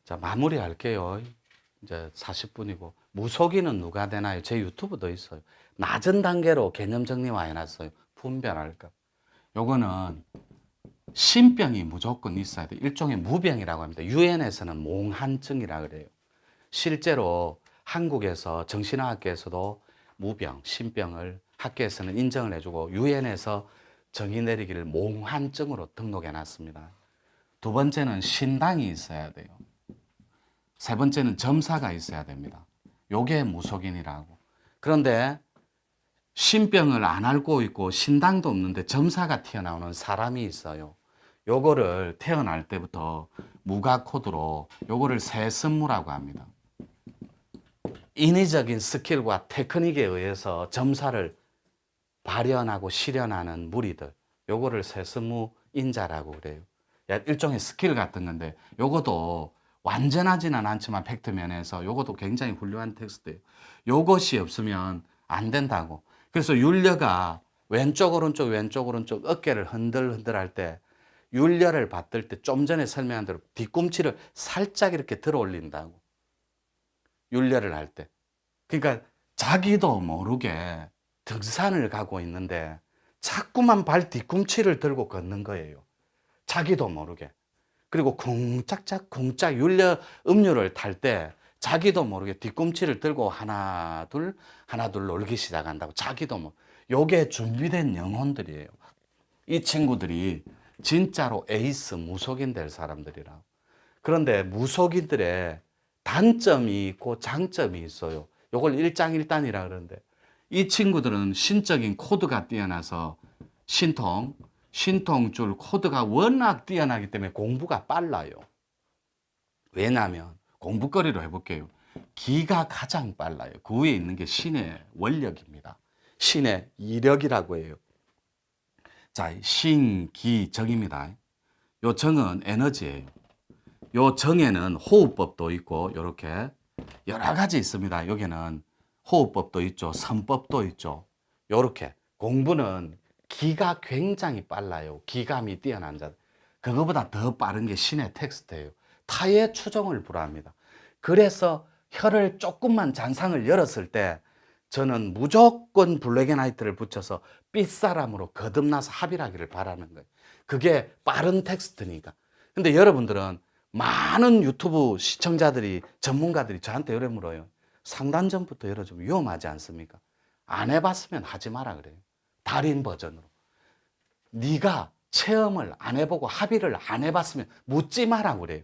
자, 마무리할게요. 이제 40분이고. 무속인은 누가 되나요? 제 유튜브도 있어요. 낮은 단계로 개념 정리와 해놨어요. 분별할까. 요거는 신병이 무조건 있어야 돼. 일종의 무병이라고 합니다. 유엔에서는 몽환증이라 그래요. 실제로 한국에서 정신의학계에서도 무병, 신병을 학계에서는 인정을 해주고 유엔에서 정의 내리기를 몽환증으로 등록해놨습니다. 두 번째는 신당이 있어야 돼요. 세 번째는 점사가 있어야 됩니다. 요게 무속인이라고. 그런데 신병을 안 앓고 있고 신당도 없는데 점사가 튀어나오는 사람이 있어요. 요거를 태어날 때부터 무가 코드로 요거를 세습무라고 합니다. 인위적인 스킬과 테크닉에 의해서 점사를 발현하고 실현하는 무리들, 요거를 세습무인자라고 그래요. 일종의 스킬 같은 건데 요것도 완전하지는 않지만 팩트 면에서 요것도 굉장히 훌륭한 텍스트예요. 요것이 없으면 안 된다고. 그래서 윤려가 왼쪽 오른쪽 왼쪽 오른쪽 어깨를 흔들흔들 할 때 윤려를 받들 때 좀 전에 설명한 대로 뒤꿈치를 살짝 이렇게 들어 올린다고. 윤려를 할 때. 그러니까 자기도 모르게 등산을 가고 있는데 자꾸만 발 뒤꿈치를 들고 걷는 거예요. 자기도 모르게. 그리고 쿵짝짝 쿵짝 윤려 음료를 탈 때 자기도 모르게 뒤꿈치를 들고 하나 둘 놀기 시작한다고. 자기도 뭐 요게 준비된 영혼들이에요. 이 친구들이 진짜로 에이스 무속인 될 사람들이라고. 그런데 무속인들의 단점이 있고 장점이 있어요. 요걸 일장일단이라 그러는데 이 친구들은 신적인 코드가 뛰어나서 신통줄 코드가 워낙 뛰어나기 때문에 공부가 빨라요. 왜냐하면 공부거리로 해볼게요. 기가 가장 빨라요. 그 위에 있는 게 신의 원력입니다. 신의 이력이라고 해요. 자, 신, 기, 정입니다. 요 정은 에너지예요. 요 정에는 호흡법도 있고 이렇게 여러 가지 있습니다. 여기는 호흡법도 있죠. 선법도 있죠. 요렇게 공부는 기가 굉장히 빨라요. 기감이 뛰어난 자. 그거보다 더 빠른 게 신의 텍스트예요. 타의 추종을 불허합니다. 그래서 혀를 조금만 잔상을 열었을 때 저는 무조건 블랙앤화이트를 붙여서 삐사람으로 거듭나서 합일하기를 바라는 거예요. 그게 빠른 텍스트니까. 근데 여러분들은 많은 유튜브 시청자들이 전문가들이 저한테 이래 물어요. 상단 전부터 열어주면 위험하지 않습니까? 안 해봤으면 하지 마라 그래요. 달인 버전으로. 네가 체험을 안 해보고 합의를 안 해봤으면 묻지 마라 그래요.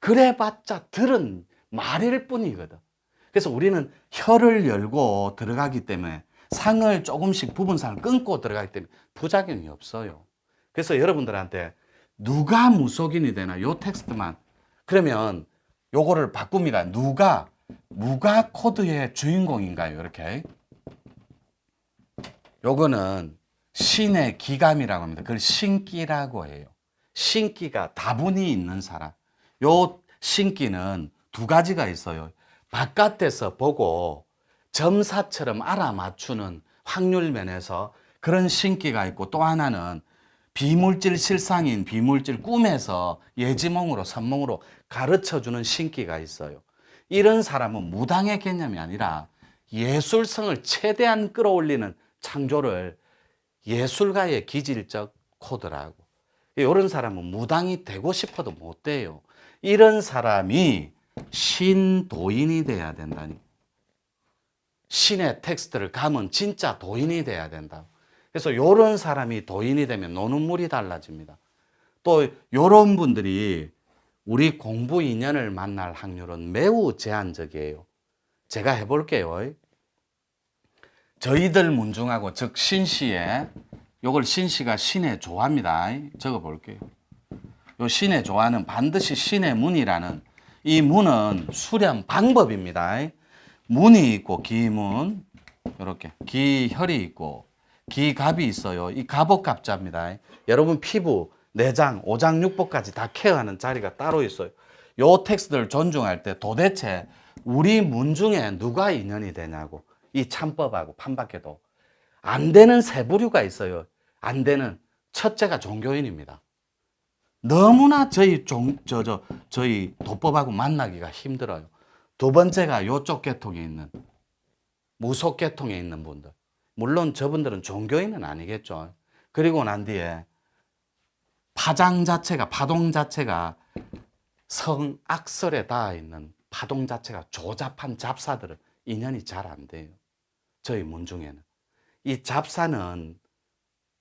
그래봤자 들은 말일 뿐이거든. 그래서 우리는 혀를 열고 들어가기 때문에 상을 조금씩 부분 상을 끊고 들어가기 때문에 부작용이 없어요. 그래서 여러분들한테 누가 무속인이 되나 요 텍스트만 그러면 요거를 바꿉니다. 누가 무가 코드의 주인공인가요? 이렇게 요거는 신의 기감이라고 합니다. 그걸 신기라고 해요. 신기가 다분히 있는 사람. 요 신기는 두 가지가 있어요. 바깥에서 보고 점사처럼 알아맞추는 확률 면에서 그런 신기가 있고 또 하나는 비물질 실상인 비물질 꿈에서 예지몽으로 선몽으로 가르쳐주는 신기가 있어요. 이런 사람은 무당의 개념이 아니라 예술성을 최대한 끌어올리는 창조를 예술가의 기질적 코드라고. 이런 사람은 무당이 되고 싶어도 못 돼요. 이런 사람이 신도인이 돼야 된다니. 신의 텍스트를 감은 진짜 도인이 돼야 된다. 그래서 이런 사람이 도인이 되면 노는 물이 달라집니다. 또 이런 분들이 우리 공부 인연을 만날 확률은 매우 제한적이에요. 제가 해볼게요. 저희들 문중하고 즉 신시에 요걸 신시가 신의 조화입니다. 적어볼게요. 요 신의 조화는 반드시 신의 문이라는 이 문은 수련 방법입니다. 문이 있고 기문 이렇게 기혈이 있고 기갑이 있어요. 이 갑옥갑자입니다. 여러분 피부, 내장, 오장, 육복까지 다 케어하는 자리가 따로 있어요. 요 텍스트를 존중할 때 도대체 우리 문 중에 누가 인연이 되냐고 이 참법하고 판박해도 안 되는 세 부류가 있어요. 안 되는 첫째가 종교인입니다. 너무나 저희 도법하고 만나기가 힘들어요. 두 번째가 요쪽 계통에 있는 무속 계통에 있는 분들. 물론 저분들은 종교인은 아니겠죠. 그리고 난 뒤에 파동 자체가 성악설에 닿아 있는 파동 자체가 조잡한 잡사들은 인연이 잘 안 돼요. 저희 문중에는. 이 잡사는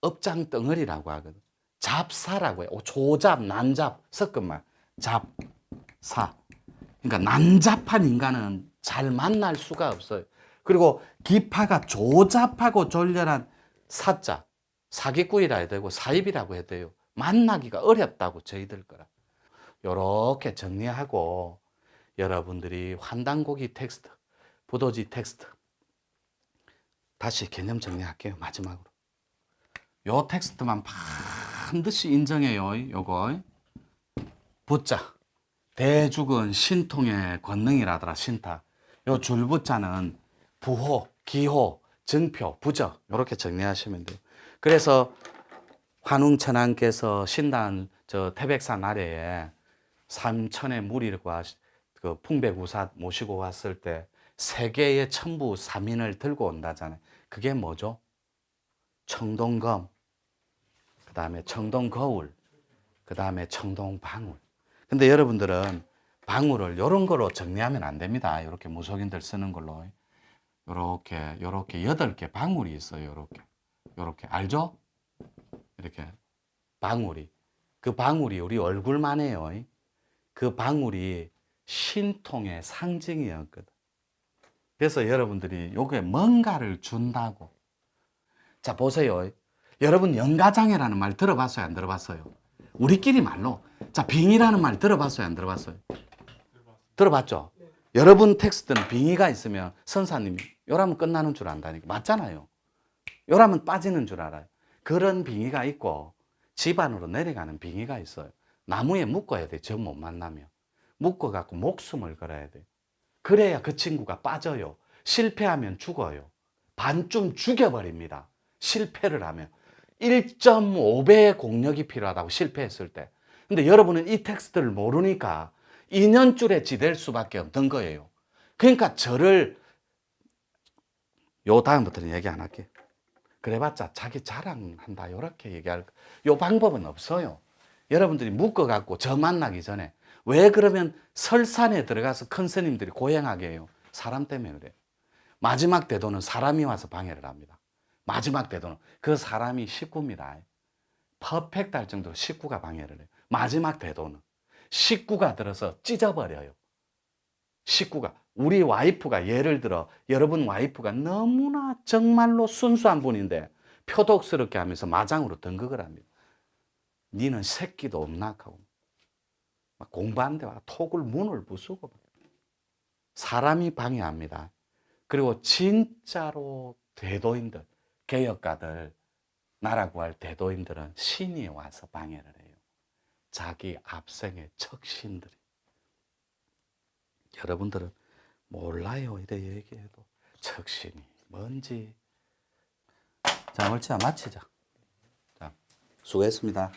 업장 덩어리라고 하거든. 잡사라고 해요. 조잡, 난잡, 섞은 말. 잡사. 그러니까 난잡한 인간은 잘 만날 수가 없어요. 그리고 기파가 조잡하고 졸렬한 사자, 사기꾼이라 해야 되고 사입이라고 해야 돼요. 만나기가 어렵다고 저희들 거라. 요렇게 정리하고 여러분들이 환단고기 텍스트, 부도지 텍스트 다시 개념 정리할게요. 마지막으로. 요 텍스트만 반드시 인정해요. 요거. 부자. 대죽은 신통의 권능이라더라. 신타. 요 줄부자는 부호, 기호, 증표, 부적 요렇게 정리하시면 돼요. 그래서 환웅천왕께서 신당 저 태백산 아래에 삼천의 무리과 그 풍백우사 모시고 왔을 때 세 개의 천부 삼인을 들고 온다잖아요. 그게 뭐죠? 청동검, 그 다음에 청동거울, 그 다음에 청동방울. 근데 여러분들은 방울을 이런 거로 정리하면 안 됩니다. 이렇게 무속인들 쓰는 걸로. 요렇게 8개 방울이 있어요. 요렇게 알죠? 이렇게 방울이. 그 방울이 우리 얼굴만 해요. 그 방울이 신통의 상징이었거든. 그래서 여러분들이 요게 뭔가를 준다고. 자, 보세요. 여러분 영가장애라는 말 들어봤어요? 안 들어봤어요? 우리끼리 말로. 자, 빙의라는 말 들어봤어요? 안 들어봤어요? 들어봤죠? 네. 여러분 텍스트는 빙의가 있으면 선사님이 요라면 끝나는 줄 안다니까. 맞잖아요. 요라면 빠지는 줄 알아요. 그런 빙의가 있고 집안으로 내려가는 빙의가 있어요. 나무에 묶어야 돼. 저 못 만나면. 묶어갖고 목숨을 걸어야 돼. 그래야 그 친구가 빠져요. 실패하면 죽어요. 반쯤 죽여버립니다. 실패를 하면. 1.5배의 공력이 필요하다고 실패했을 때. 근데 여러분은 이 텍스트를 모르니까 2년줄에 지댈 수밖에 없는 거예요. 그러니까 저를 요 다음부터는 얘기 안 할게요. 그래봤자 자기 자랑한다 이렇게 얘기할 요 방법은 없어요. 여러분들이 묶어갖고 저 만나기 전에 왜 그러면 설산에 들어가서 큰 스님들이 고행하게 해요? 사람 때문에 그래요. 마지막 대도는 사람이 와서 방해를 합니다. 마지막 대도는 그 사람이 식구입니다. 퍼펙트 할 정도로 식구가 방해를 해요. 마지막 대도는 식구가 들어서 찢어버려요. 식구가. 우리 와이프가 예를 들어 여러분 와이프가 너무나 정말로 순수한 분인데 표독스럽게 하면서 마장으로 등극을 합니다. 니는 새끼도 없나 하고 막 공부하는데 와 톡을 문을 부수고 사람이 방해합니다. 그리고 진짜로 대도인들, 개혁가들, 나라 구할 대도인들은 신이 와서 방해를 해요. 자기 앞생의 척신들이. 여러분들은 몰라요. 이래 얘기해도. 척신이 뭔지. 자, 멀치야 마치자. 자, 수고했습니다.